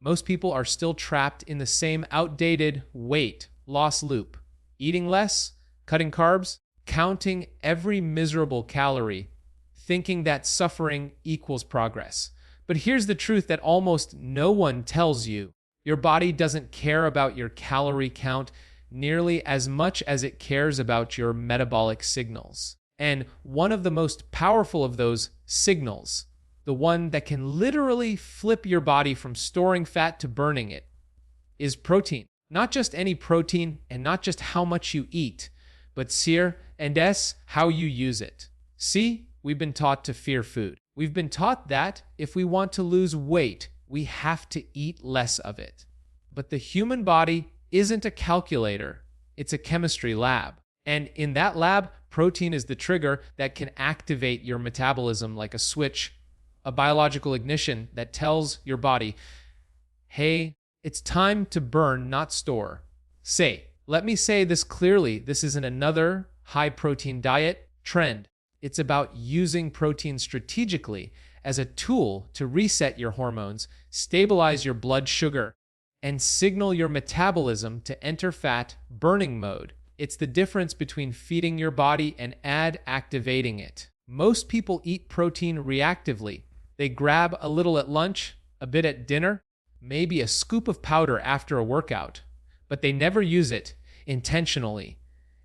Most people are still trapped in the same outdated weight loss loop. Eating less, cutting carbs, counting every miserable calorie, thinking that suffering equals progress. But here's the truth that almost no one tells you. Your body doesn't care about your calorie count nearly as much as it cares about your metabolic signals. And one of the most powerful of those signals, the one that can literally flip your body from storing fat to burning it, is protein. Not just any protein and not just how much you eat, but how you use it. See, we've been taught to fear food. We've been taught that if we want to lose weight, we have to eat less of it. But the human body isn't a calculator, it's a chemistry lab. And in that lab, protein is the trigger that can activate your metabolism like a switch, a biological ignition that tells your body, hey, it's time to burn, not store. Let me say this clearly, this isn't another high-protein diet trend. It's about using protein strategically as a tool to reset your hormones, stabilize your blood sugar, and signal your metabolism to enter fat burning mode. It's the difference between feeding your body and activating it. Most people eat protein reactively. They grab a little at lunch, a bit at dinner, maybe a scoop of powder after a workout, but they never use it intentionally.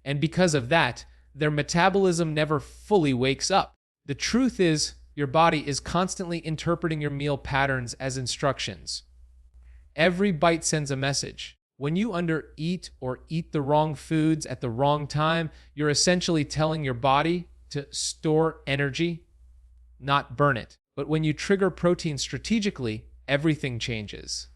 And because of that, their metabolism never fully wakes up. The truth is, your body is constantly interpreting your meal patterns as instructions. Every bite sends a message. When you undereat or eat the wrong foods at the wrong time, you're essentially telling your body to store energy, not burn it. But when you trigger protein strategically, everything changes.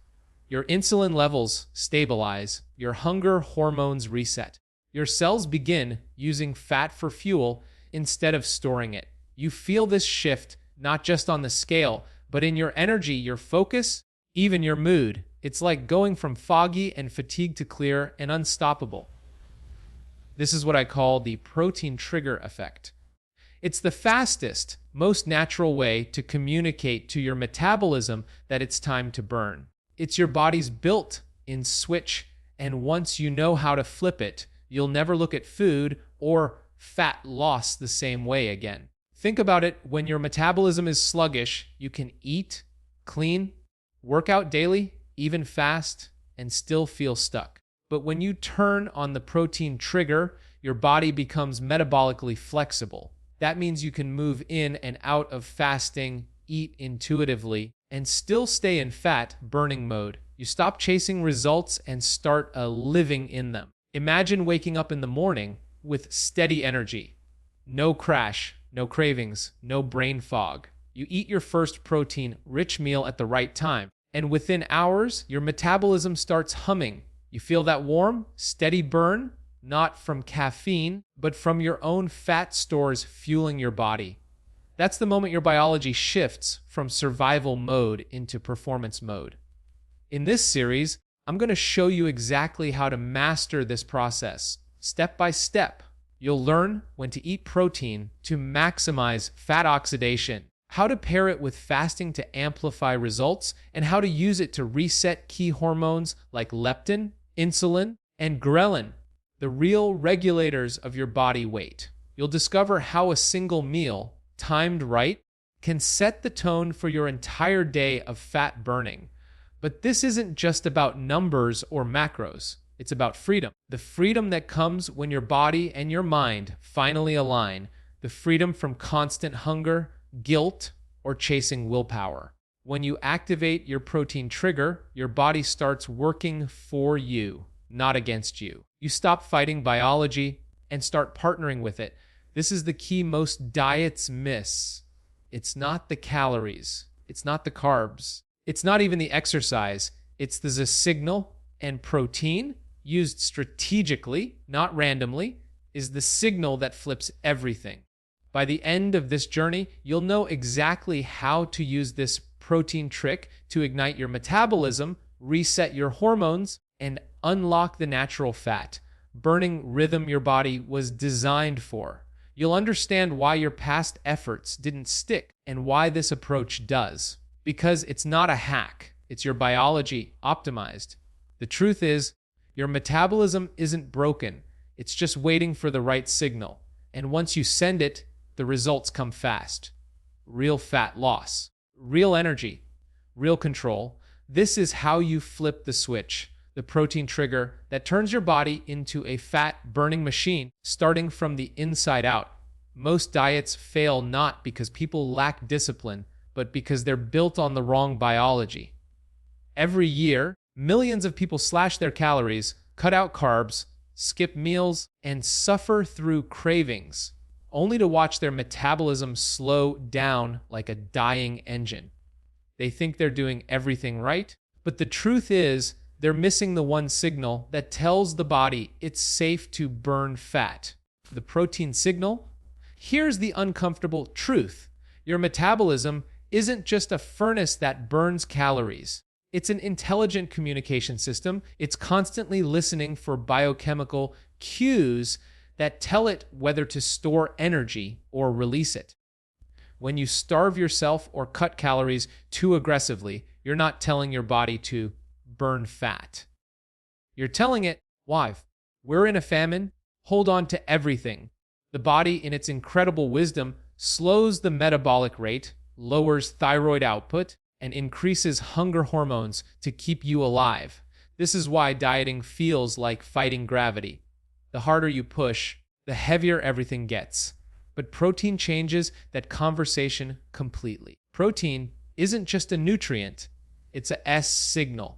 Your insulin levels stabilize, your hunger hormones reset. Your cells begin using fat for fuel instead of storing it. You feel this shift not just on the scale, but in your energy, your focus, even your mood. It's like going from foggy and fatigued to clear and unstoppable. This is what I call the protein trigger effect. It's the fastest, most natural way to communicate to your metabolism that it's time to burn. It's your body's built-in switch, and once you know how to flip it, you'll never look at food or fat loss the same way again. Think about it, when your metabolism is sluggish, you can eat, clean, work out daily, even fast, and still feel stuck. But when you turn on the protein trigger, your body becomes metabolically flexible. That means you can move in and out of fasting, eat intuitively, and still stay in fat burning mode. You stop chasing results and start living in them. Imagine waking up in the morning with steady energy. No crash, no cravings, no brain fog. You eat your first protein-rich meal at the right time, and within hours, your metabolism starts humming. You feel that warm, steady burn, not from caffeine, but from your own fat stores fueling your body. That's the moment your biology shifts from survival mode into performance mode. In this series, I'm going to show you exactly how to master this process. Step by step, you'll learn when to eat protein to maximize fat oxidation, how to pair it with fasting to amplify results, and how to use it to reset key hormones like leptin, insulin, and ghrelin, the real regulators of your body weight. You'll discover how a single meal, timed right, can set the tone for your entire day of fat burning. But this isn't just about numbers or macros. It's about freedom. The freedom that comes when your body and your mind finally align. The freedom from constant hunger, guilt, or chasing willpower. When you activate your protein trigger, your body starts working for you, not against you. You stop fighting biology and start partnering with it. This is the key most diets miss. It's not the calories. It's not the carbs. It's not even the exercise. It's the signal, and protein, used strategically, not randomly, is the signal that flips everything. By the end of this journey, you'll know exactly how to use this protein trick to ignite your metabolism, reset your hormones, and unlock the natural fat burning rhythm your body was designed for. You'll understand why your past efforts didn't stick and why this approach does. Because it's not a hack, It's your biology optimized. The truth is, your metabolism isn't broken. It's just waiting for the right signal. And once you send it, the results come fast. Real fat loss, real energy, real control. This is how you flip the switch, the protein trigger that turns your body into a fat-burning machine, starting from the inside out. Most diets fail not because people lack discipline, but because they're built on the wrong biology. Every year, millions of people slash their calories, cut out carbs, skip meals, and suffer through cravings, only to watch their metabolism slow down like a dying engine. They think they're doing everything right, but the truth is they're missing the one signal that tells the body it's safe to burn fat. The protein signal? Here's the uncomfortable truth. Your metabolism isn't just a furnace that burns calories. It's an intelligent communication system. It's constantly listening for biochemical cues that tell it whether to store energy or release it. When you starve yourself or cut calories too aggressively, you're not telling your body to burn fat. You're telling it, why? We're in a famine. Hold on to everything. The body, in its incredible wisdom, slows the metabolic rate, lowers thyroid output, and increases hunger hormones to keep you alive. This is why dieting feels like fighting gravity. The harder you push, the heavier everything gets. But protein changes that conversation completely. Protein isn't just a nutrient, it's a S signal.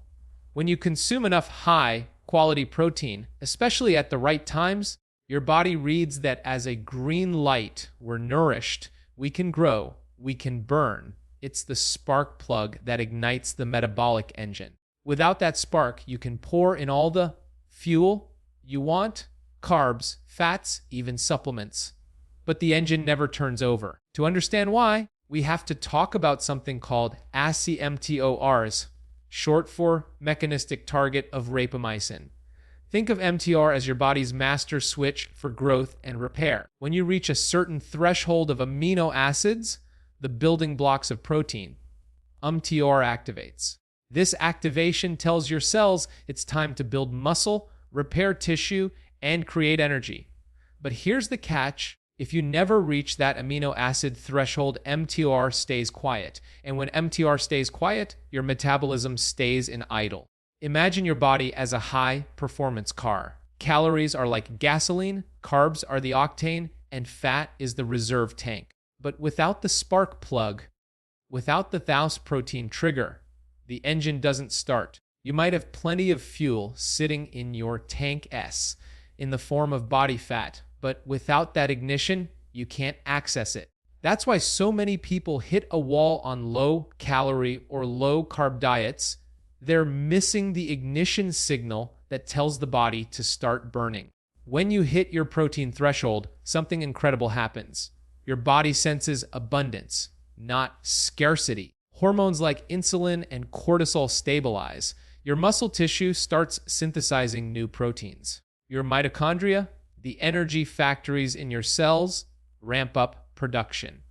When you consume enough high-quality protein, especially at the right times, your body reads that as a green light. We're nourished, we can grow, we can burn. It's the spark plug that ignites the metabolic engine. Without that spark, you can pour in all the fuel you want, carbs, fats, even supplements. But the engine never turns over. To understand why, we have to talk about something called ACE-mTORs, short for mechanistic target of rapamycin. Think of MTR as your body's master switch for growth and repair. When you reach a certain threshold of amino acids, the building blocks of protein, MTR activates. This activation tells your cells it's time to build muscle, repair tissue, and create energy. But here's the catch. If you never reach that amino acid threshold, MTR stays quiet. And when MTR stays quiet, your metabolism stays in idle. Imagine your body as a high-performance car. Calories are like gasoline, carbs are the octane, and fat is the reserve tank. But without the spark plug, without the Thaus protein trigger, the engine doesn't start. You might have plenty of fuel sitting in your tank S in the form of body fat, but without that ignition, you can't access it. That's why so many people hit a wall on low-calorie or low-carb diets. They're missing the ignition signal that tells the body to start burning. When you hit your protein threshold, something incredible happens. Your body senses abundance, not scarcity. Hormones like insulin and cortisol stabilize. Your muscle tissue starts synthesizing new proteins. Your mitochondria, the energy factories in your cells, ramp up production.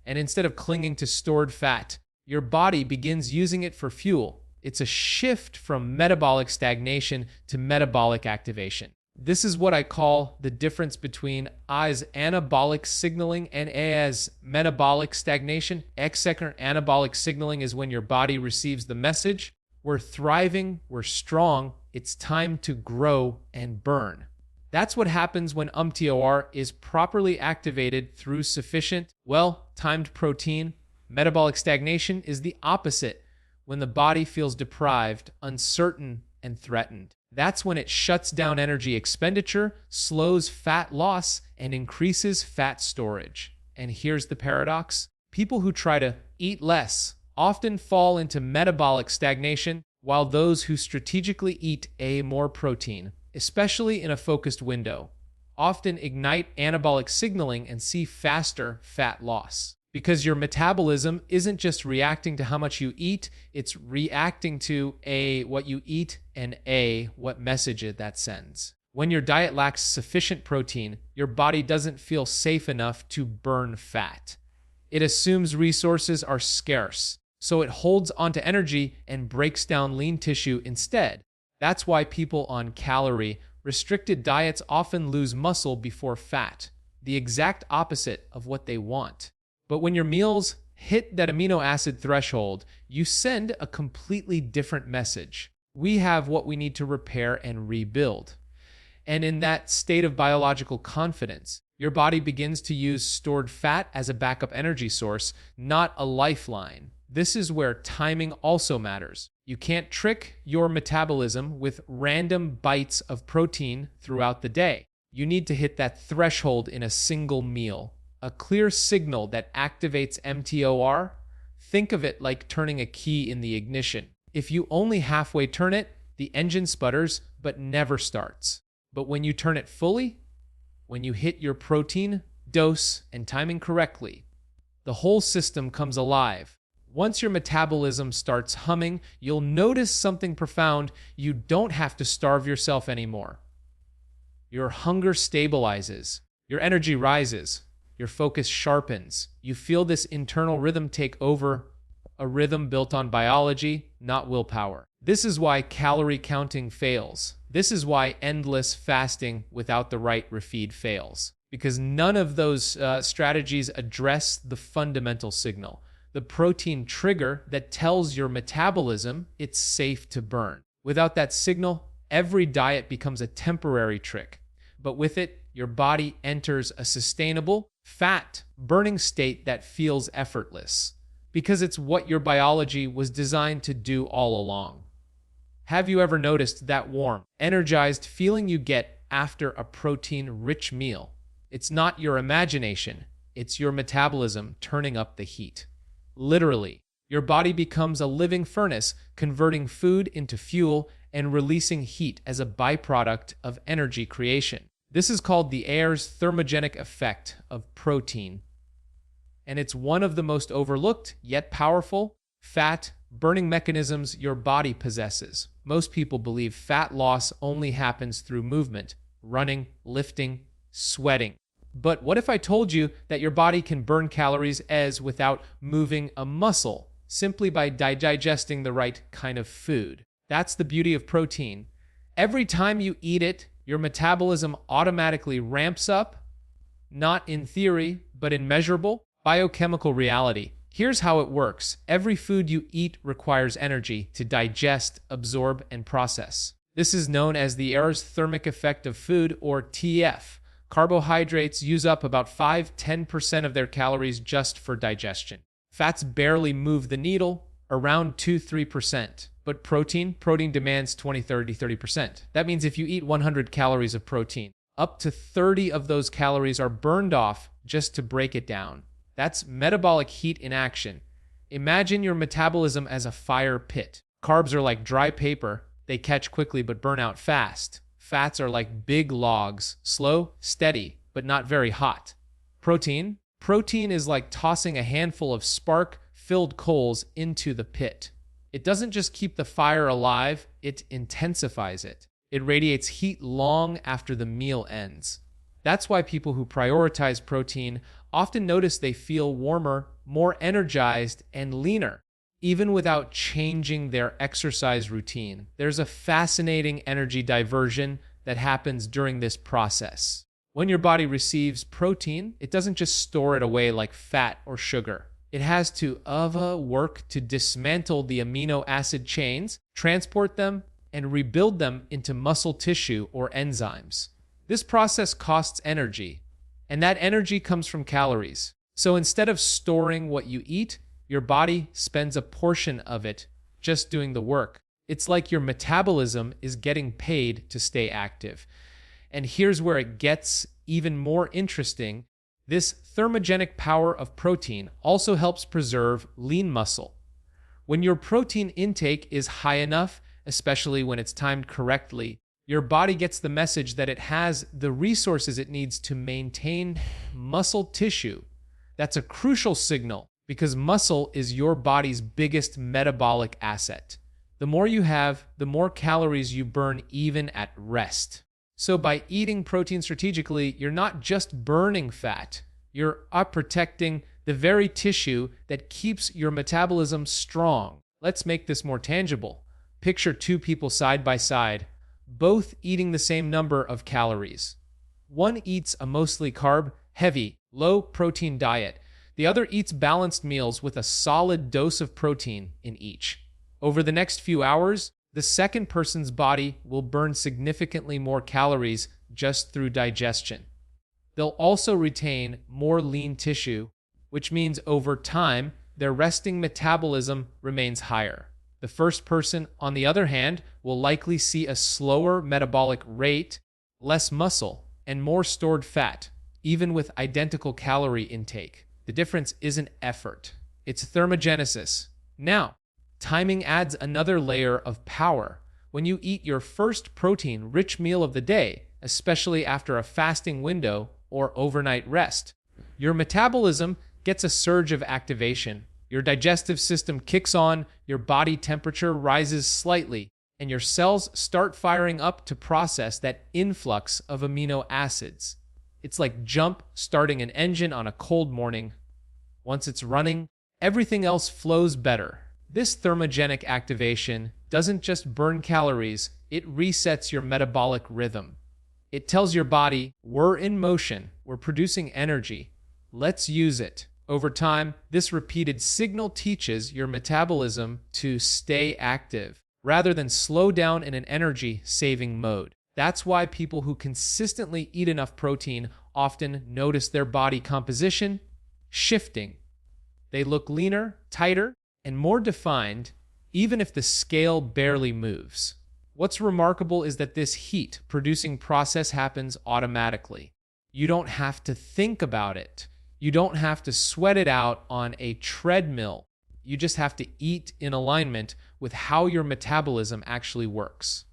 And instead of clinging to stored fat, your body begins using it for fuel. It's a shift from metabolic stagnation to metabolic activation. This is what I call the difference between I's anabolic signaling and A's metabolic stagnation. X-second anabolic signaling is when your body receives the message, we're thriving, we're strong, it's time to grow and burn. That's what happens when MTOR is properly activated through sufficient, well-timed protein. Metabolic stagnation is the opposite, when the body feels deprived, uncertain, and threatened. That's when it shuts down energy expenditure, slows fat loss, and increases fat storage. And here's the paradox. People who try to eat less often fall into metabolic stagnation, while those who strategically eat more protein, especially in a focused window, often ignite anabolic signaling and see faster fat loss. Because your metabolism isn't just reacting to how much you eat, it's reacting to what you eat and what message that sends. When your diet lacks sufficient protein, your body doesn't feel safe enough to burn fat. It assumes resources are scarce. so it holds onto energy and breaks down lean tissue instead. That's why people on calorie-restricted diets often lose muscle before fat, the exact opposite of what they want. But when your meals hit that amino acid threshold, you send a completely different message. We have what we need to repair and rebuild. And in that state of biological confidence, your body begins to use stored fat as a backup energy source, not a lifeline. This is where timing also matters. You can't trick your metabolism with random bites of protein throughout the day. You need to hit that threshold in a single meal, a clear signal that activates mTOR. Think of it like turning a key in the ignition. If you only halfway turn it, the engine sputters but never starts. But when you turn it fully, when you hit your protein dose and timing correctly, the whole system comes alive. Once your metabolism starts humming, you'll notice something profound. You don't have to starve yourself anymore. Your hunger stabilizes, your energy rises, your focus sharpens. You feel this internal rhythm take over, a rhythm built on biology, not willpower. This is why calorie counting fails. This is why endless fasting without the right refeed fails. Because none of those strategies address the fundamental signal, the protein trigger that tells your metabolism it's safe to burn. Without that signal, every diet becomes a temporary trick. But with it, your body enters a sustainable, fat-burning state that feels effortless. Because it's what your biology was designed to do all along. Have you ever noticed that warm, energized feeling you get after a protein-rich meal? It's not your imagination, it's your metabolism turning up the heat. Literally, your body becomes a living furnace, converting food into fuel and releasing heat as a byproduct of energy creation. This is called the Ayer's thermogenic effect of protein. And it's one of the most overlooked, yet powerful, fat-burning mechanisms your body possesses. Most people believe fat loss only happens through movement, running, lifting, sweating. But what if I told you that your body can burn calories without moving a muscle, simply by digesting the right kind of food? That's the beauty of protein. Every time you eat it, your metabolism automatically ramps up, not in theory, but in measurable biochemical reality. Here's how it works. Every food you eat requires energy to digest, absorb, and process. This is known as the Ayer's thermic effect of food, or TF. Carbohydrates use up about 5–10% of their calories just for digestion. Fats barely move the needle, around 2–3%. But protein demands 20–30%. That means if you eat 100 calories of protein, up to 30 of those calories are burned off just to break it down. That's metabolic heat in action. Imagine your metabolism as a fire pit. Carbs are like dry paper. They catch quickly but burn out fast. Fats are like big logs, slow, steady, but not very hot. Protein is like tossing a handful of spark-filled coals into the pit. It doesn't just keep the fire alive, it intensifies it. It radiates heat long after the meal ends. That's why people who prioritize protein often notice they feel warmer, more energized, and leaner, even without changing their exercise routine. There's a fascinating energy diversion that happens during this process. When your body receives protein, it doesn't just store it away like fat or sugar. It has to work to dismantle the amino acid chains, transport them, and rebuild them into muscle tissue or enzymes. This process costs energy, and that energy comes from calories. So instead of storing what you eat, your body spends a portion of it just doing the work. It's like your metabolism is getting paid to stay active. And here's where it gets even more interesting. This thermogenic power of protein also helps preserve lean muscle. When your protein intake is high enough, especially when it's timed correctly, your body gets the message that it has the resources it needs to maintain muscle tissue. That's a crucial signal because muscle is your body's biggest metabolic asset. The more you have, the more calories you burn even at rest. So by eating protein strategically, you're not just burning fat, you're protecting the very tissue that keeps your metabolism strong. Let's make this more tangible. Picture two people side by side, both eating the same number of calories. One eats a mostly carb-heavy, low-protein diet. The other eats balanced meals with a solid dose of protein in each. Over the next few hours, the second person's body will burn significantly more calories just through digestion. They'll also retain more lean tissue, which means over time, their resting metabolism remains higher. The first person, on the other hand, will likely see a slower metabolic rate, less muscle, and more stored fat, even with identical calorie intake. The difference isn't effort, it's thermogenesis. Now, timing adds another layer of power. When you eat your first protein-rich meal of the day, especially after a fasting window or overnight rest, your metabolism gets a surge of activation. Your digestive system kicks on, your body temperature rises slightly, and your cells start firing up to process that influx of amino acids. It's like jump-starting an engine on a cold morning. Once it's running, everything else flows better. This thermogenic activation doesn't just burn calories, it resets your metabolic rhythm. It tells your body, we're in motion, we're producing energy, let's use it. Over time, this repeated signal teaches your metabolism to stay active rather than slow down in an energy-saving mode. That's why people who consistently eat enough protein often notice their body composition shifting. They look leaner, tighter, and more defined, even if the scale barely moves. What's remarkable is that this heat-producing process happens automatically. You don't have to think about it. You don't have to sweat it out on a treadmill. You just have to eat in alignment with how your metabolism actually works.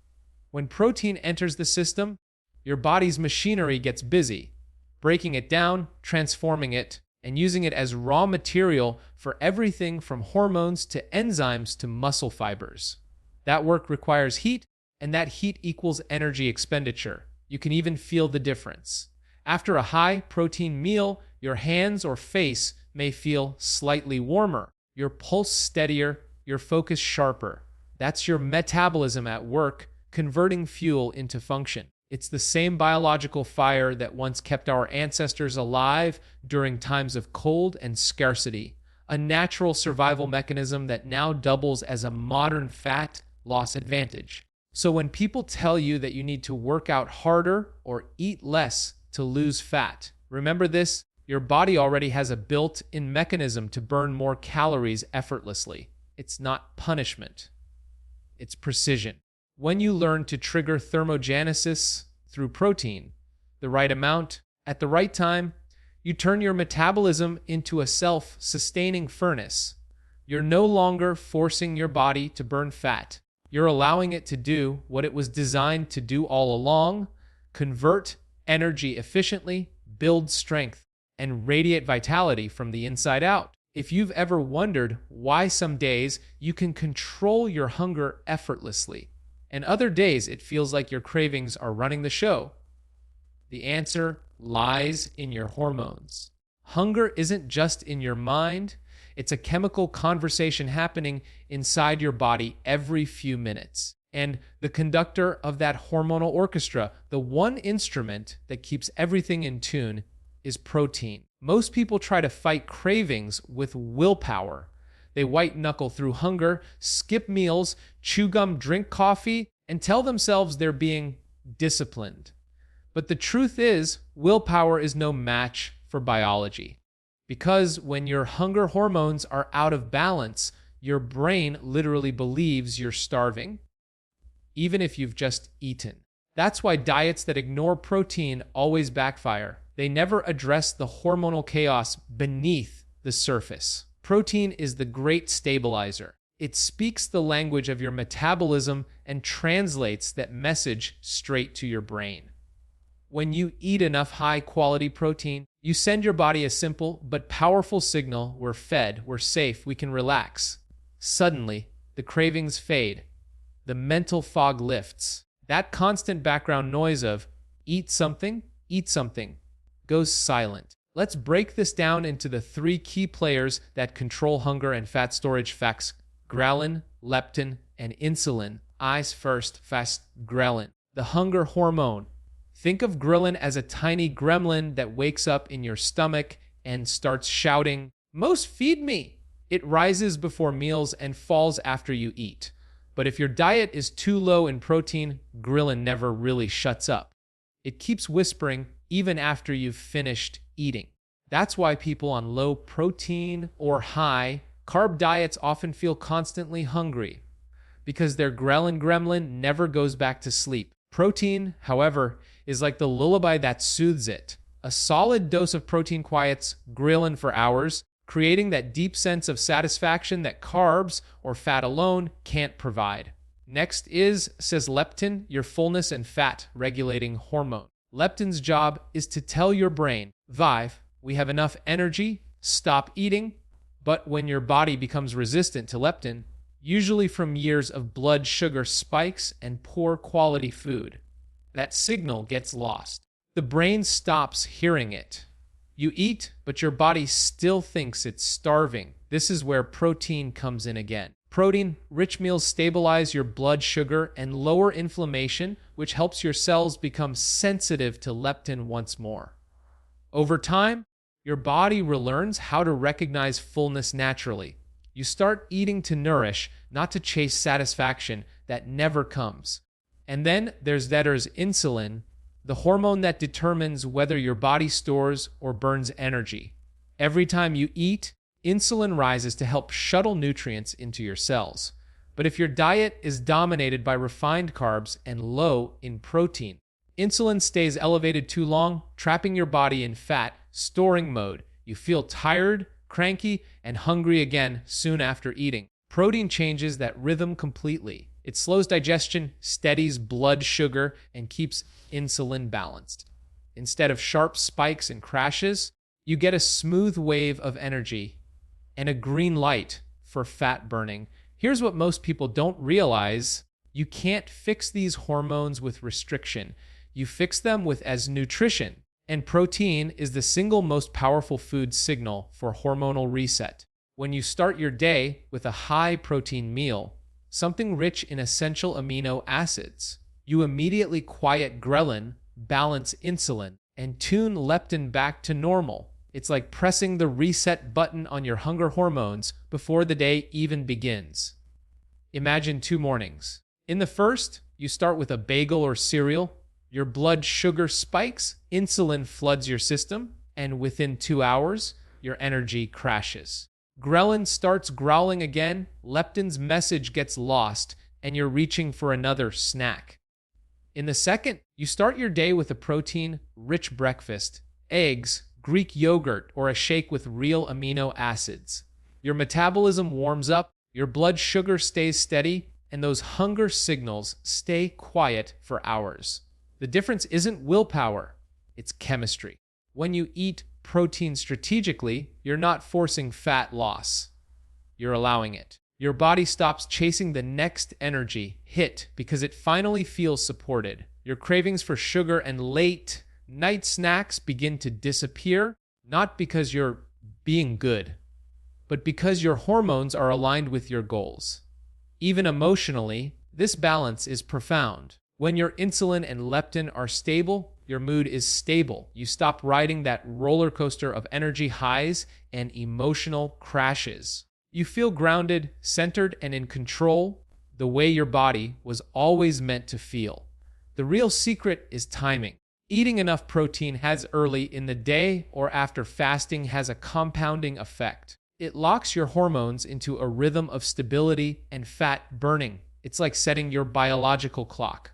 When protein enters the system, your body's machinery gets busy, breaking it down, transforming it, and using it as raw material for everything from hormones to enzymes to muscle fibers. That work requires heat, and that heat equals energy expenditure. You can even feel the difference. After a high-protein meal, your hands or face may feel slightly warmer, your pulse steadier, your focus sharper. That's your metabolism at work, converting fuel into function. It's the same biological fire that once kept our ancestors alive during times of cold and scarcity, a natural survival mechanism that now doubles as a modern fat loss advantage. So when people tell you that you need to work out harder or eat less to lose fat, remember this: your body already has a built-in mechanism to burn more calories effortlessly. It's not punishment, it's precision. When you learn to trigger thermogenesis through protein, the right amount, at the right time, you turn your metabolism into a self-sustaining furnace. You're no longer forcing your body to burn fat. You're allowing it to do what it was designed to do all along: convert energy efficiently, build strength, and radiate vitality from the inside out. If you've ever wondered why some days you can control your hunger effortlessly, and other days it feels like your cravings are running the show, the answer lies in your hormones. Hunger isn't just in your mind, it's a chemical conversation happening inside your body every few minutes. And the conductor of that hormonal orchestra, the one instrument that keeps everything in tune, is protein. Most people try to fight cravings with willpower. They white-knuckle through hunger, skip meals, chew gum, drink coffee, and tell themselves they're being disciplined. But the truth is, willpower is no match for biology. Because when your hunger hormones are out of balance, your brain literally believes you're starving, even if you've just eaten. That's why diets that ignore protein always backfire. They never address the hormonal chaos beneath the surface. Protein is the great stabilizer. It speaks the language of your metabolism and translates that message straight to your brain. When you eat enough high-quality protein, you send your body a simple but powerful signal: we're fed, we're safe, we can relax. Suddenly, the cravings fade. The mental fog lifts. That constant background noise of eat something, goes silent. Let's break this down into the three key players that control hunger and fat storage facts: ghrelin, leptin, and insulin. Eyes first, fast ghrelin, the hunger hormone. Think of ghrelin as a tiny gremlin that wakes up in your stomach and starts shouting, "Most feed me!" It rises before meals and falls after you eat. But if your diet is too low in protein, ghrelin never really shuts up. It keeps whispering even after you've finished eating. That's why people on low protein or high carb diets often feel constantly hungry, because their ghrelin gremlin never goes back to sleep. Protein, however, is like the lullaby that soothes it. A solid dose of protein quiets ghrelin for hours, creating that deep sense of satisfaction that carbs or fat alone can't provide. Next says leptin, your fullness and fat regulating hormone. Leptin's job is to tell your brain, Vive, we have enough energy, stop eating. But when your body becomes resistant to leptin, usually from years of blood sugar spikes and poor quality food, that signal gets lost. The brain stops hearing it. You eat, but your body still thinks it's starving. This is where protein comes in again. Protein-rich meals stabilize your blood sugar and lower inflammation, which helps your cells become sensitive to leptin once more. Over time, your body relearns how to recognize fullness naturally. You start eating to nourish, not to chase satisfaction that never comes. And then there's insulin, the hormone that determines whether your body stores or burns energy. Every time you eat, insulin rises to help shuttle nutrients into your cells. But if your diet is dominated by refined carbs and low in protein, insulin stays elevated too long, trapping your body in fat storing mode. You feel tired, cranky, and hungry again soon after eating. Protein changes that rhythm completely. It slows digestion, steadies blood sugar, and keeps insulin balanced. Instead of sharp spikes and crashes, you get a smooth wave of energy and a green light for fat burning. Here's what most people don't realize. You can't fix these hormones with restriction. You fix them with nutrition. And protein is the single most powerful food signal for hormonal reset. When you start your day with a high protein meal, something rich in essential amino acids, you immediately quiet ghrelin, balance insulin, and tune leptin back to normal. It's like pressing the reset button on your hunger hormones before the day even begins. Imagine 2 mornings. In the first, you start with a bagel or cereal. Your blood sugar spikes, insulin floods your system, and within 2 hours, your energy crashes. Ghrelin starts growling again, leptin's message gets lost, and you're reaching for another snack. In the second, you start your day with a protein-rich breakfast, eggs, Greek yogurt, or a shake with real amino acids. Your metabolism warms up, your blood sugar stays steady, and those hunger signals stay quiet for hours. The difference isn't willpower, it's chemistry. When you eat protein strategically, you're not forcing fat loss. You're allowing it. Your body stops chasing the next energy hit because it finally feels supported. Your cravings for sugar and late night snacks begin to disappear, not because you're being good, but because your hormones are aligned with your goals. Even emotionally, this balance is profound. When your insulin and leptin are stable, your mood is stable. You stop riding that roller coaster of energy highs and emotional crashes. You feel grounded, centered, and in control, the way your body was always meant to feel. The real secret is timing. Eating enough protein has early in the day or after fasting has a compounding effect. It locks your hormones into a rhythm of stability and fat burning. It's like setting your biological clock.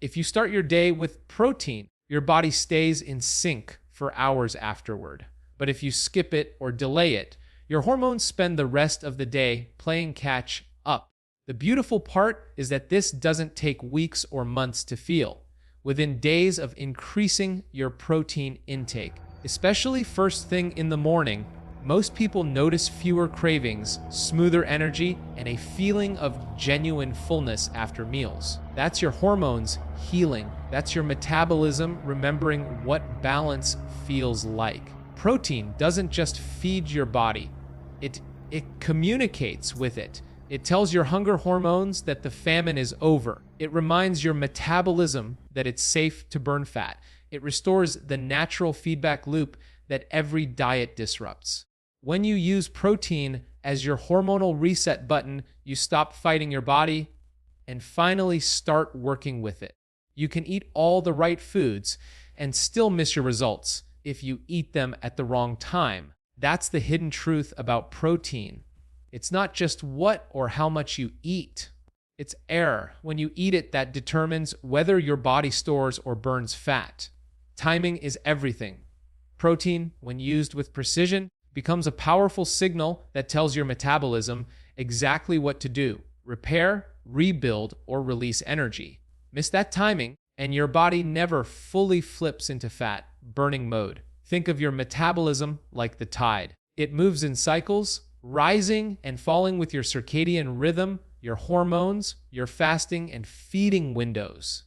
If you start your day with protein, your body stays in sync for hours afterward. But if you skip it or delay it, your hormones spend the rest of the day playing catch up. The beautiful part is that this doesn't take weeks or months to feel. Within days of increasing your protein intake, especially first thing in the morning, most people notice fewer cravings, smoother energy, and a feeling of genuine fullness after meals. That's your hormones healing. That's your metabolism remembering what balance feels like. Protein doesn't just feed your body, it communicates with it. It tells your hunger hormones that the famine is over. It reminds your metabolism that it's safe to burn fat. It restores the natural feedback loop that every diet disrupts. When you use protein as your hormonal reset button, you stop fighting your body and finally start working with it. You can eat all the right foods and still miss your results if you eat them at the wrong time. That's the hidden truth about protein. It's not just what or how much you eat. It's air. When you eat it, that determines whether your body stores or burns fat. Timing is everything. Protein, when used with precision, becomes a powerful signal that tells your metabolism exactly what to do: repair, rebuild, or release energy. Miss that timing, and your body never fully flips into fat burning mode. Think of your metabolism like the tide. It moves in cycles, rising and falling with your circadian rhythm, your hormones, your fasting and feeding windows.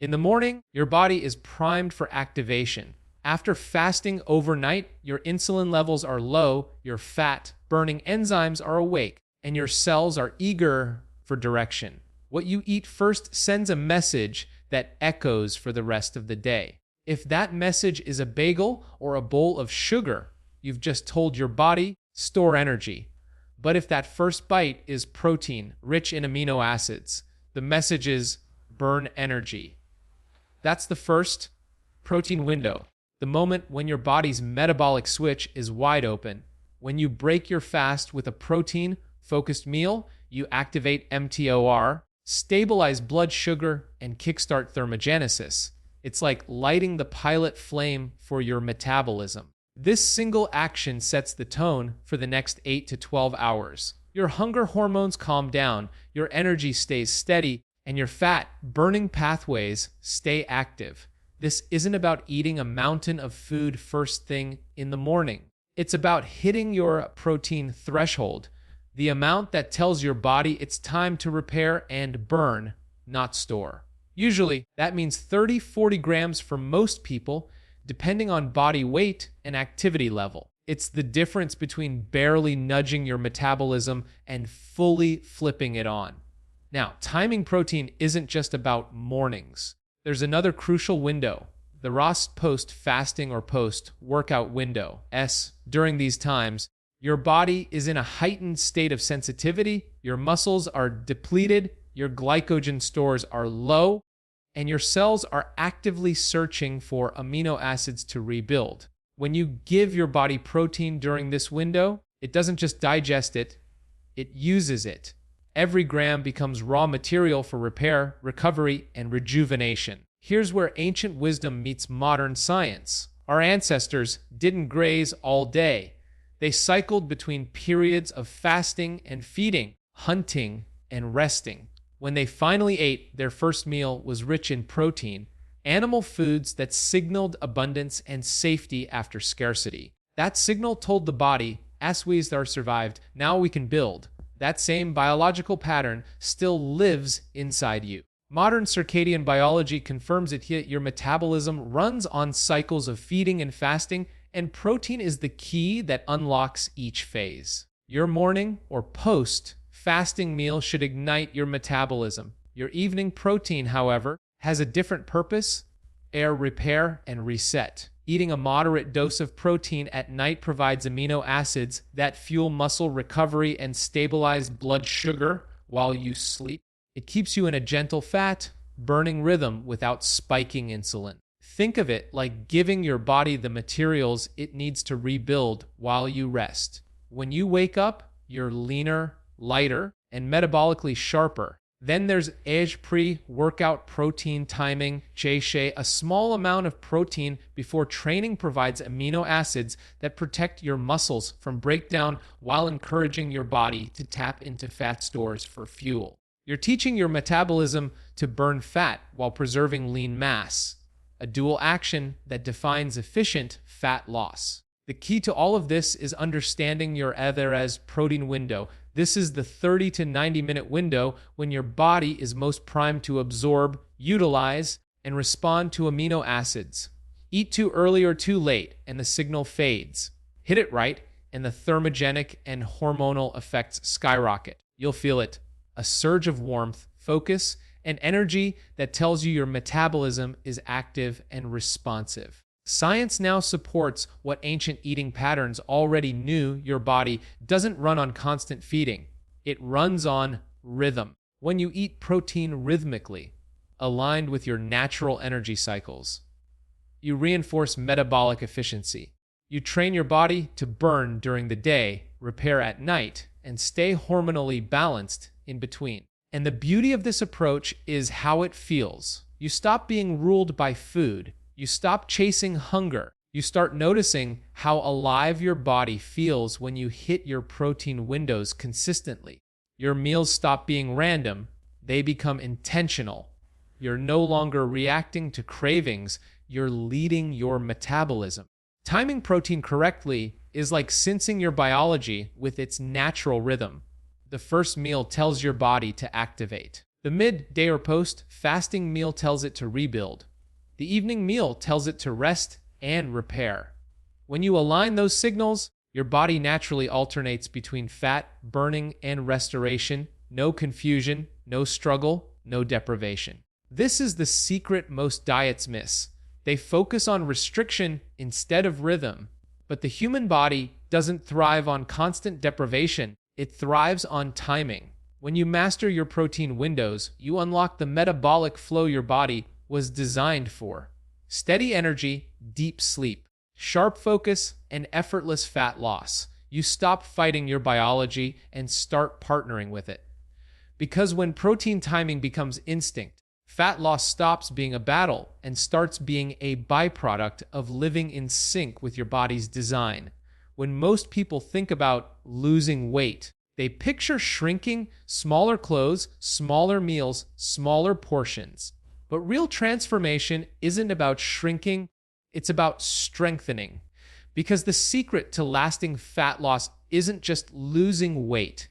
In the morning, your body is primed for activation. After fasting overnight, your insulin levels are low, your fat-burning enzymes are awake, and your cells are eager for direction. What you eat first sends a message that echoes for the rest of the day. If that message is a bagel or a bowl of sugar, you've just told your body, store energy. But if that first bite is protein, rich in amino acids, the message is burn energy. That's the first protein window. The moment when your body's metabolic switch is wide open. When you break your fast with a protein-focused meal, you activate mTOR, stabilize blood sugar, and kickstart thermogenesis. It's like lighting the pilot flame for your metabolism. This single action sets the tone for the next 8 to 12 hours. Your hunger hormones calm down, your energy stays steady, and your fat-burning pathways stay active. This isn't about eating a mountain of food first thing in the morning. It's about hitting your protein threshold, the amount that tells your body it's time to repair and burn, not store. Usually, that means 30-40 grams for most people, depending on body weight and activity level. It's the difference between barely nudging your metabolism and fully flipping it on. Now, timing protein isn't just about mornings. There's another crucial window, the ROS post-fasting or post-workout window. During these times, your body is in a heightened state of sensitivity, your muscles are depleted, your glycogen stores are low, and your cells are actively searching for amino acids to rebuild. When you give your body protein during this window, it doesn't just digest it, it uses it. Every gram becomes raw material for repair, recovery, and rejuvenation. Here's where ancient wisdom meets modern science. Our ancestors didn't graze all day. They cycled between periods of fasting and feeding, hunting and resting. When they finally ate, their first meal was rich in protein, animal foods that signaled abundance and safety after scarcity. That signal told the body, as we are survived, now we can build. That same biological pattern still lives inside you. Modern circadian biology confirms it here. Your metabolism runs on cycles of feeding and fasting, and protein is the key that unlocks each phase. Your morning or post-fasting meal should ignite your metabolism. Your evening protein, however, has a different purpose: repair and reset. Eating a moderate dose of protein at night provides amino acids that fuel muscle recovery and stabilize blood sugar while you sleep. It keeps you in a gentle fat-burning rhythm without spiking insulin. Think of it like giving your body the materials it needs to rebuild while you rest. When you wake up, you're leaner, lighter, and metabolically sharper. Then there's pre-workout protein timing. A small amount of protein before training provides amino acids that protect your muscles from breakdown while encouraging your body to tap into fat stores for fuel. You're teaching your metabolism to burn fat while preserving lean mass, a dual action that defines efficient fat loss. The key to all of this is understanding your average protein window. This is the 30 to 90-minute window when your body is most primed to absorb, utilize, and respond to amino acids. Eat too early or too late, and the signal fades. Hit it right, and the thermogenic and hormonal effects skyrocket. You'll feel it. A surge of warmth, focus, and energy that tells you your metabolism is active and responsive. Science now supports what ancient eating patterns already knew. Your body doesn't run on constant feeding. It runs on rhythm. When you eat protein rhythmically, aligned with your natural energy cycles, you reinforce metabolic efficiency. You train your body to burn during the day, repair at night, and stay hormonally balanced in between. And the beauty of this approach is how it feels. You stop being ruled by food. You stop chasing hunger. You start noticing how alive your body feels when you hit your protein windows consistently. Your meals stop being random. They become intentional. You're no longer reacting to cravings. You're leading your metabolism. Timing protein correctly is like syncing your biology with its natural rhythm. The first meal tells your body to activate. The midday or post-fasting meal tells it to rebuild. The evening meal tells it to rest and repair. When you align those signals, your body naturally alternates between fat burning and restoration. No confusion, no struggle, no deprivation. This is the secret most diets miss. They focus on restriction instead of rhythm. But the human body doesn't thrive on constant deprivation. It thrives on timing. When you master your protein windows, you unlock the metabolic flow your body was designed for. Steady energy, deep sleep, sharp focus, and effortless fat loss. You stop fighting your biology and start partnering with it. Because when protein timing becomes instinct, fat loss stops being a battle and starts being a byproduct of living in sync with your body's design. When most people think about losing weight, they picture shrinking, smaller clothes, smaller meals, smaller portions. But real transformation isn't about shrinking, it's about strengthening. Because the secret to lasting fat loss isn't just losing weight.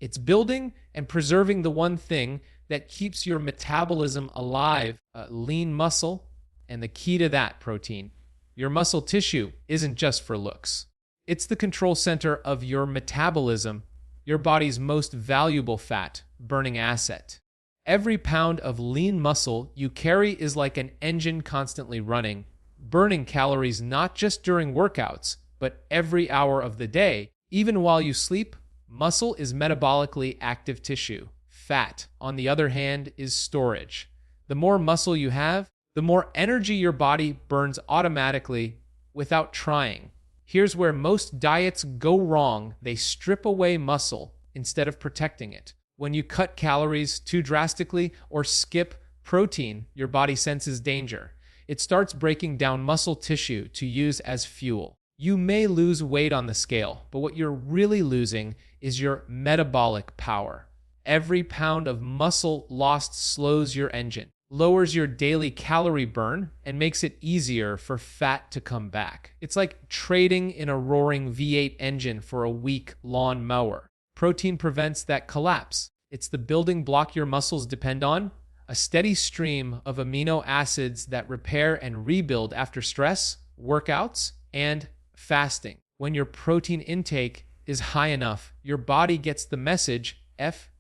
It's building and preserving the one thing that keeps your metabolism alive, lean muscle, and the key to that, protein. Your muscle tissue isn't just for looks. It's the control center of your metabolism, your body's most valuable fat-burning asset. Every pound of lean muscle you carry is like an engine constantly running, burning calories not just during workouts, but every hour of the day. Even while you sleep, muscle is metabolically active tissue. Fat, on the other hand, is storage. The more muscle you have, the more energy your body burns automatically without trying. Here's where most diets go wrong. They strip away muscle instead of protecting it. When you cut calories too drastically or skip protein, your body senses danger. It starts breaking down muscle tissue to use as fuel. You may lose weight on the scale, but what you're really losing is your metabolic power. Every pound of muscle lost slows your engine, lowers your daily calorie burn, and makes it easier for fat to come back. It's like trading in a roaring V8 engine for a weak lawn mower. Protein prevents that collapse. It's the building block your muscles depend on, a steady stream of amino acids that repair and rebuild after stress, workouts, and fasting. When your protein intake is high enough, your body gets the message,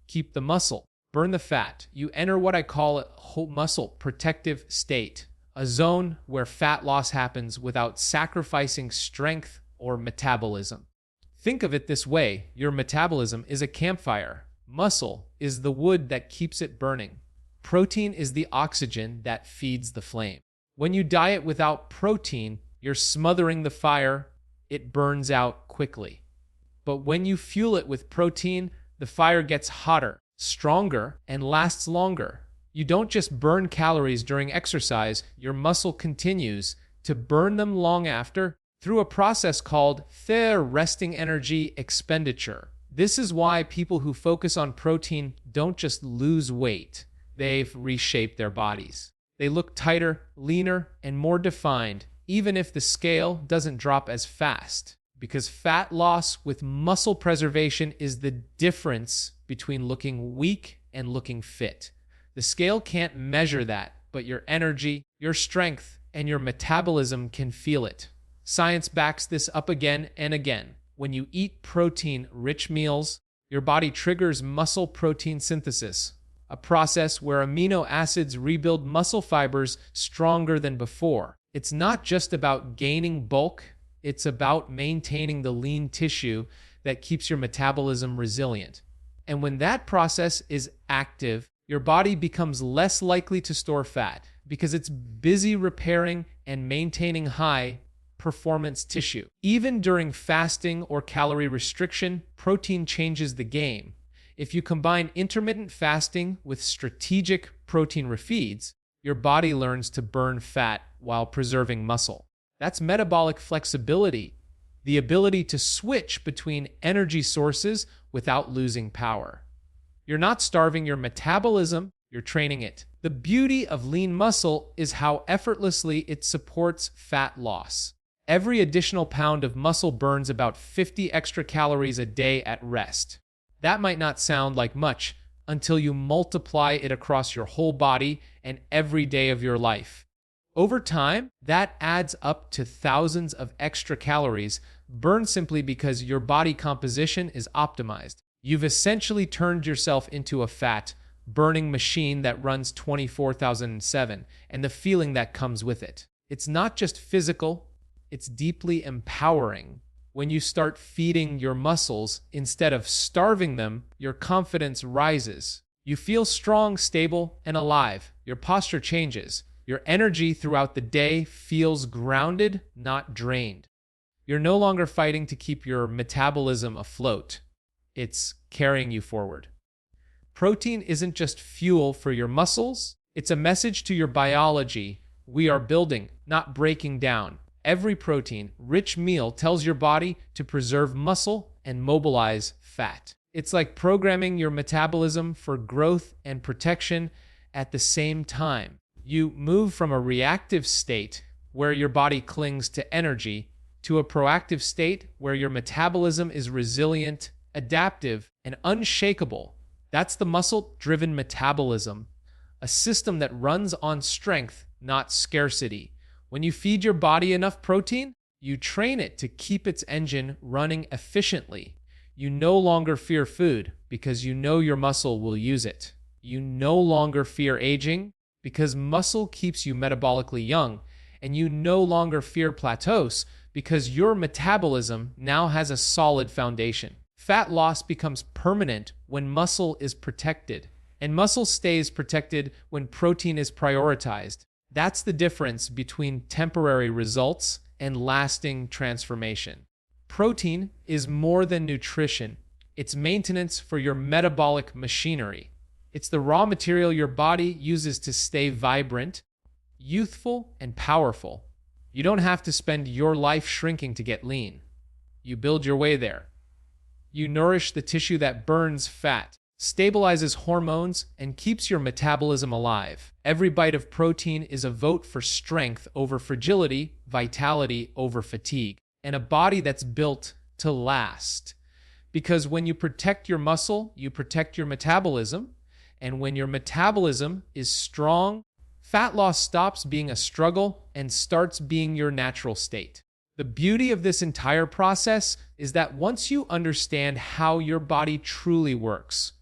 keep the muscle, burn the fat. You enter what I call a whole muscle protective state, a zone where fat loss happens without sacrificing strength or metabolism. Think of it this way, your metabolism is a campfire. Muscle is the wood that keeps it burning. Protein is the oxygen that feeds the flame. When you diet without protein, you're smothering the fire. It burns out quickly. But when you fuel it with protein, the fire gets hotter, stronger, and lasts longer. You don't just burn calories during exercise, your muscle continues to burn them long after through a process called resting energy expenditure. This is why people who focus on protein don't just lose weight, they've reshaped their bodies. They look tighter, leaner, and more defined, even if the scale doesn't drop as fast. Because fat loss with muscle preservation is the difference between looking weak and looking fit. The scale can't measure that, but your energy, your strength, and your metabolism can feel it. Science backs this up again and again. When you eat protein-rich meals, your body triggers muscle protein synthesis, a process where amino acids rebuild muscle fibers stronger than before. It's not just about gaining bulk, it's about maintaining the lean tissue that keeps your metabolism resilient. And when that process is active, your body becomes less likely to store fat because it's busy repairing and maintaining high performance tissue. Even during fasting or calorie restriction, protein changes the game. If you combine intermittent fasting with strategic protein refeeds, your body learns to burn fat while preserving muscle. That's metabolic flexibility, the ability to switch between energy sources without losing power. You're not starving your metabolism, you're training it. The beauty of lean muscle is how effortlessly it supports fat loss. Every additional pound of muscle burns about 50 extra calories a day at rest. That might not sound like much until you multiply it across your whole body and every day of your life. Over time, that adds up to thousands of extra calories burned simply because your body composition is optimized. You've essentially turned yourself into a fat-burning machine that runs 24/7, and the feeling that comes with it. It's not just physical, it's deeply empowering. When you start feeding your muscles instead of starving them, your confidence rises. You feel strong, stable, and alive. Your posture changes. Your energy throughout the day feels grounded, not drained. You're no longer fighting to keep your metabolism afloat. It's carrying you forward. Protein isn't just fuel for your muscles, it's a message to your biology. We are building, not breaking down. Every protein-rich meal tells your body to preserve muscle and mobilize fat. It's like programming your metabolism for growth and protection at the same time. You move from a reactive state where your body clings to energy to a proactive state where your metabolism is resilient, adaptive, and unshakable. That's the muscle-driven metabolism, a system that runs on strength, not scarcity. When you feed your body enough protein, you train it to keep its engine running efficiently. You no longer fear food because you know your muscle will use it. You no longer fear aging because muscle keeps you metabolically young, and you no longer fear plateaus because your metabolism now has a solid foundation. Fat loss becomes permanent when muscle is protected, and muscle stays protected when protein is prioritized. That's the difference between temporary results and lasting transformation. Protein is more than nutrition. It's maintenance for your metabolic machinery. It's the raw material your body uses to stay vibrant, youthful, and powerful. You don't have to spend your life shrinking to get lean. You build your way there. You nourish the tissue that burns fat, stabilizes hormones, and keeps your metabolism alive. Every bite of protein is a vote for strength over fragility, vitality over fatigue, and a body that's built to last. Because when you protect your muscle, you protect your metabolism, and when your metabolism is strong, fat loss stops being a struggle and starts being your natural state. The beauty of this entire process is that once you understand how your body truly works,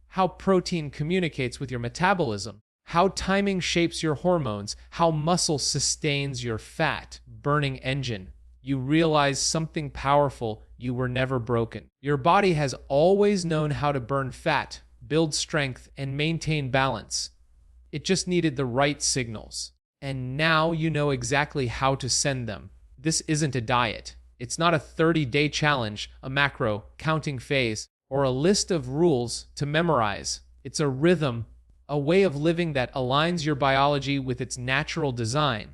how protein communicates with your metabolism, how timing shapes your hormones, how muscle sustains your fat-burning engine, you realize something powerful: you were never broken. Your body has always known how to burn fat, build strength, and maintain balance. It just needed the right signals. And now you know exactly how to send them. This isn't a diet. It's not a 30-day challenge, a macro counting phase, or a list of rules to memorize. It's a rhythm, a way of living that aligns your biology with its natural design.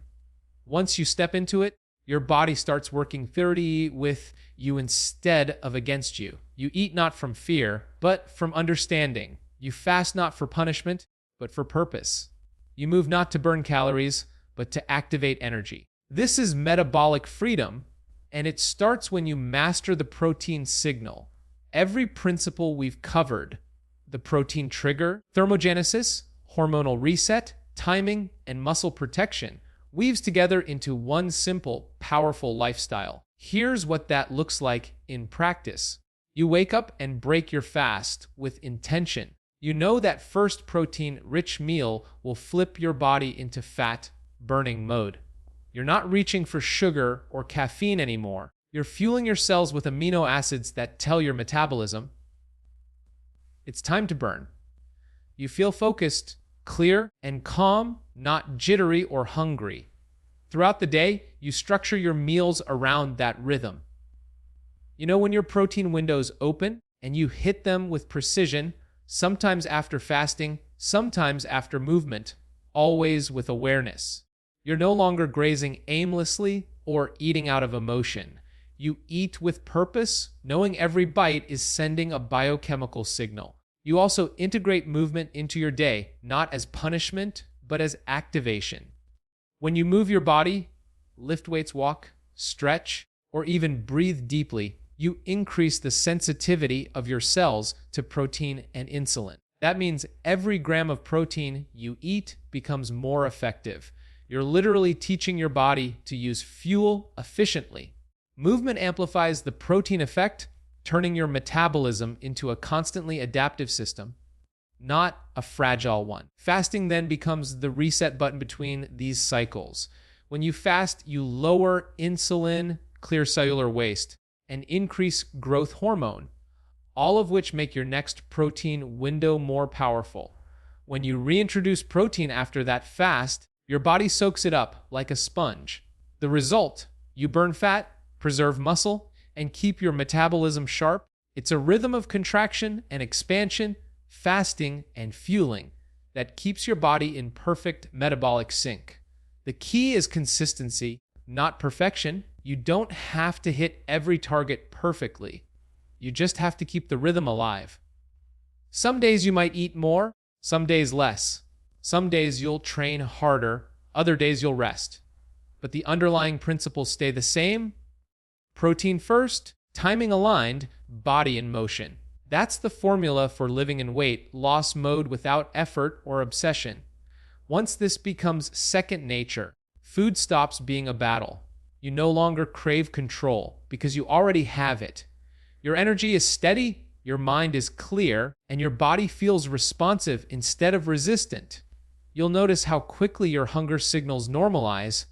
Once you step into it, your body starts working 30 with you instead of against you. You eat not from fear, but from understanding. You fast not for punishment, but for purpose. You move not to burn calories, but to activate energy. This is metabolic freedom, and it starts when you master the protein signal. Every principle we've covered, the protein trigger, thermogenesis, hormonal reset, timing, and muscle protection, weaves together into one simple, powerful lifestyle. Here's what that looks like in practice. You wake up and break your fast with intention. You know that first protein-rich meal will flip your body into fat-burning mode. You're not reaching for sugar or caffeine anymore. You're fueling your cells with amino acids that tell your metabolism, it's time to burn. You feel focused, clear, and calm, not jittery or hungry. Throughout the day, you structure your meals around that rhythm. You know when your protein windows open and you hit them with precision, sometimes after fasting, sometimes after movement, always with awareness. You're no longer grazing aimlessly or eating out of emotion. You eat with purpose, knowing every bite is sending a biochemical signal. You also integrate movement into your day, not as punishment, but as activation. When you move your body, lift weights, walk, stretch, or even breathe deeply, you increase the sensitivity of your cells to protein and insulin. That means every gram of protein you eat becomes more effective. You're literally teaching your body to use fuel efficiently. Movement amplifies the protein effect, turning your metabolism into a constantly adaptive system, not a fragile one. Fasting then becomes the reset button between these cycles. When you fast, you lower insulin, clear cellular waste, and increase growth hormone, all of which make your next protein window more powerful. When you reintroduce protein after that fast, your body soaks it up like a sponge. The result, you burn fat, preserve muscle, and keep your metabolism sharp. It's a rhythm of contraction and expansion, fasting and fueling that keeps your body in perfect metabolic sync. The key is consistency, not perfection. You don't have to hit every target perfectly. You just have to keep the rhythm alive. Some days you might eat more, some days less. Some days you'll train harder, other days you'll rest. But the underlying principles stay the same. Protein first, timing aligned, body in motion. That's the formula for living in weight loss mode without effort or obsession. Once this becomes second nature, food stops being a battle. You no longer crave control because you already have it. Your energy is steady, your mind is clear, and your body feels responsive instead of resistant. You'll notice how quickly your hunger signals normalize.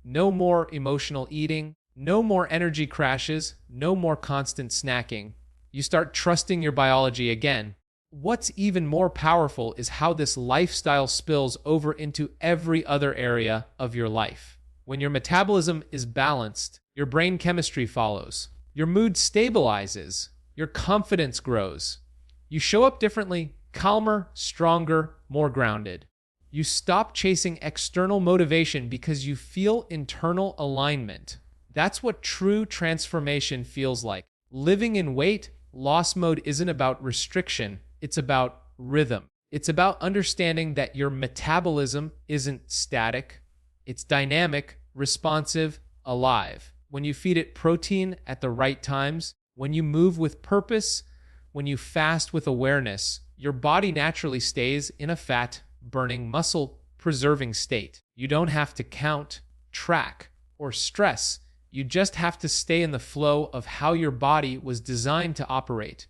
No more emotional eating, no more energy crashes, no more constant snacking. You start trusting your biology again. What's even more powerful is how this lifestyle spills over into every other area of your life. When your metabolism is balanced, your brain chemistry follows. Your mood stabilizes. Your confidence grows. You show up differently, calmer, stronger, more grounded. You stop chasing external motivation because you feel internal alignment. That's what true transformation feels like. Living in weight loss mode isn't about restriction, it's about rhythm. It's about understanding that your metabolism isn't static, it's dynamic, responsive, alive. When you feed it protein at the right times, when you move with purpose, when you fast with awareness, your body naturally stays in a fat-burning, muscle-preserving state. You don't have to count, track, or stress. You just have to stay in the flow of how your body was designed to operate.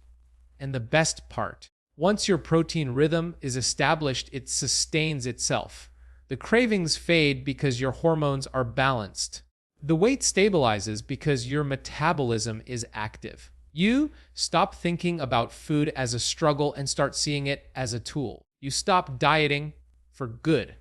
And the best part, once your protein rhythm is established, it sustains itself. The cravings fade because your hormones are balanced. The weight stabilizes because your metabolism is active. You stop thinking about food as a struggle and start seeing it as a tool. You stop dieting for good,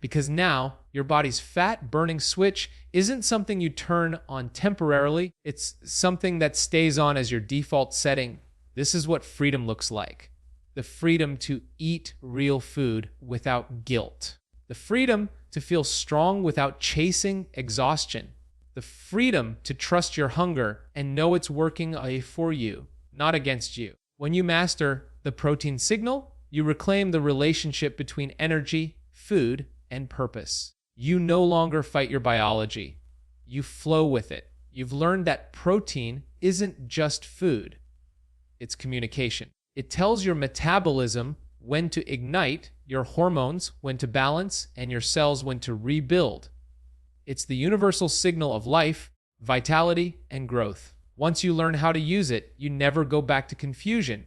because now your body's fat-burning switch isn't something you turn on temporarily. It's something that stays on as your default setting. This is what freedom looks like. The freedom to eat real food without guilt. The freedom to feel strong without chasing exhaustion. The freedom to trust your hunger and know it's working for you, not against you. When you master the protein signal, you reclaim the relationship between energy, food, and purpose. You no longer fight your biology. You flow with it. You've learned that protein isn't just food. It's communication. It tells your metabolism when to ignite, your hormones when to balance, and your cells when to rebuild. It's the universal signal of life, vitality, and growth. Once you learn how to use it, you never go back to confusion,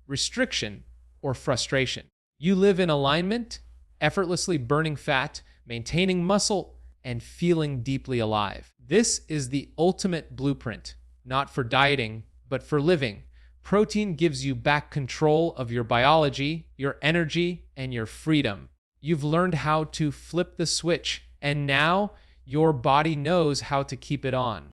restriction, or frustration. You live in alignment, effortlessly burning fat, maintaining muscle, and feeling deeply alive. This is the ultimate blueprint, not for dieting, but for living. Protein gives you back control of your biology, your energy, and your freedom. You've learned how to flip the switch, and now your body knows how to keep it on.